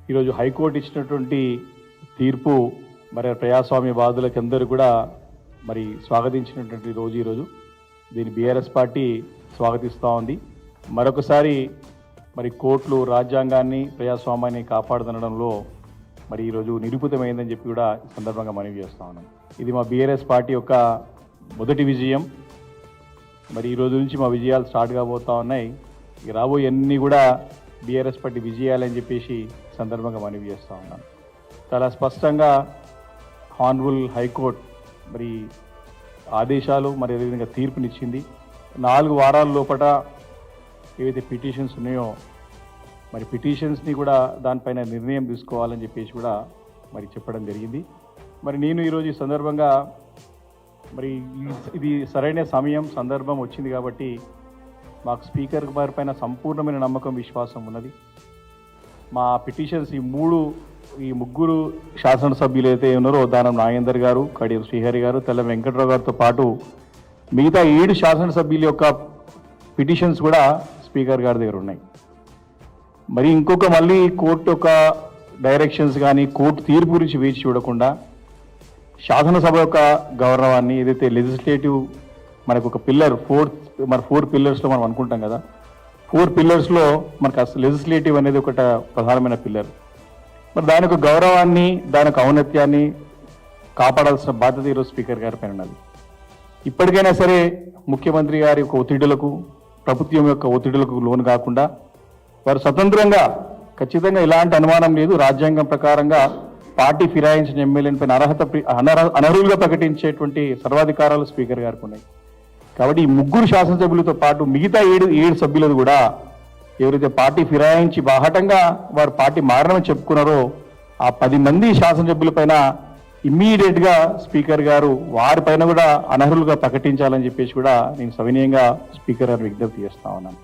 ఈరోజు హైకోర్టు ఇచ్చినటువంటి తీర్పు మరి ప్రజాస్వామ్యవాదులకి అందరూ కూడా మరి స్వాగతించినటువంటి రోజు ఈరోజు. దీన్ని బీఆర్ఎస్ పార్టీ స్వాగతిస్తూ ఉంది. మరొకసారి మరి కోర్టులు రాజ్యాంగాన్ని ప్రజాస్వామ్యాన్ని కాపాడుతుండడంలో మరి ఈరోజు నిరూపితమైందని చెప్పి కూడా ఈ సందర్భంగా మనవి చేస్తూ ఉన్నాం. ఇది మా బీఆర్ఎస్ పార్టీ యొక్క మొదటి విజయం. మరి ఈ రోజు నుంచి మా విజయాలు స్టార్ట్ కాబోతూ ఉన్నాయి. ఇక రాబోయే అన్నీ కూడా బీఆర్ఎస్ పార్టీ విజయాలని చెప్పేసి సందర్భంగా మనవి చేస్తూ ఉన్నాను. చాలా స్పష్టంగా హానరబుల్ హైకోర్టు మరి ఆదేశాలు మరి అదేవిధంగా తీర్పునిచ్చింది. 4 వారాల లోపల ఏవైతే పిటిషన్స్ ఉన్నాయో మరి పిటిషన్స్ని కూడా దానిపైన నిర్ణయం తీసుకోవాలని చెప్పేసి కూడా మరి చెప్పడం జరిగింది. మరి నేను ఈరోజు ఈ సందర్భంగా మరి ఇది సరైన సమయం సందర్భం వచ్చింది కాబట్టి మాకు స్పీకర్ గారి పైన సంపూర్ణమైన నమ్మకం విశ్వాసం ఉన్నది. మా పిటిషన్స్ ఈ ముగ్గురు శాసనసభ్యులు అయితే ఉన్నారో దానం నాగేందర్ గారు, కడియం శ్రీహరి గారు, తెల్ల వెంకట్రావు గారితో పాటు మిగతా 7 శాసనసభ్యుల యొక్క పిటిషన్స్ కూడా స్పీకర్ గారి దగ్గర ఉన్నాయి. మరి మళ్ళీ కోర్టు యొక్క డైరెక్షన్స్ కానీ కోర్టు తీర్పు గురించి వేచి చూడకుండా శాసనసభ యొక్క గౌరవాన్ని ఏదైతే లెజిస్లేటివ్ మనకు ఒక పిల్లర్ 4 పిల్లర్స్లో మనం అనుకుంటాం కదా, 4 పిల్లర్స్లో మనకు అసలు లెజిస్లేటివ్ అనేది ఒక ప్రధానమైన పిల్లర్. మరి దాని యొక్క గౌరవాన్ని దాని యొక్క ఔన్నత్యాన్ని కాపాడాల్సిన బాధ్యత ఈరోజు స్పీకర్ గారి పైన ఉన్నది. ఇప్పటికైనా సరే ముఖ్యమంత్రి గారి యొక్క ఒత్తిడులకు ప్రభుత్వం యొక్క ఒత్తిడులకు లోను కాకుండా వారు స్వతంత్రంగా ఖచ్చితంగా ఎలాంటి అనుమానం లేదు రాజ్యాంగం ప్రకారంగా పార్టీ ఫిరాయించిన ఎమ్మెల్యేల పైన అనర్హులుగా ప్రకటించేటువంటి సర్వాధికారాలు స్పీకర్ గారికి ఉన్నాయి. కాబట్టి ఈ 3 శాసనసభ్యులతో పాటు మిగతా 7 సభ్యులది కూడా ఎవరైతే పార్టీ ఫిరాయించి బాహటంగా వారు పార్టీ మారనని చెప్పుకున్నారో ఆ 10 మంది శాసనసభ్యుల పైన ఇమ్మీడియట్గా స్పీకర్ గారు వారి పైన కూడా అనర్హులుగా ప్రకటించాలని చెప్పేసి కూడా నేను సవినయంగా స్పీకర్ గారు విజ్ఞప్తి చేస్తా ఉన్నాను.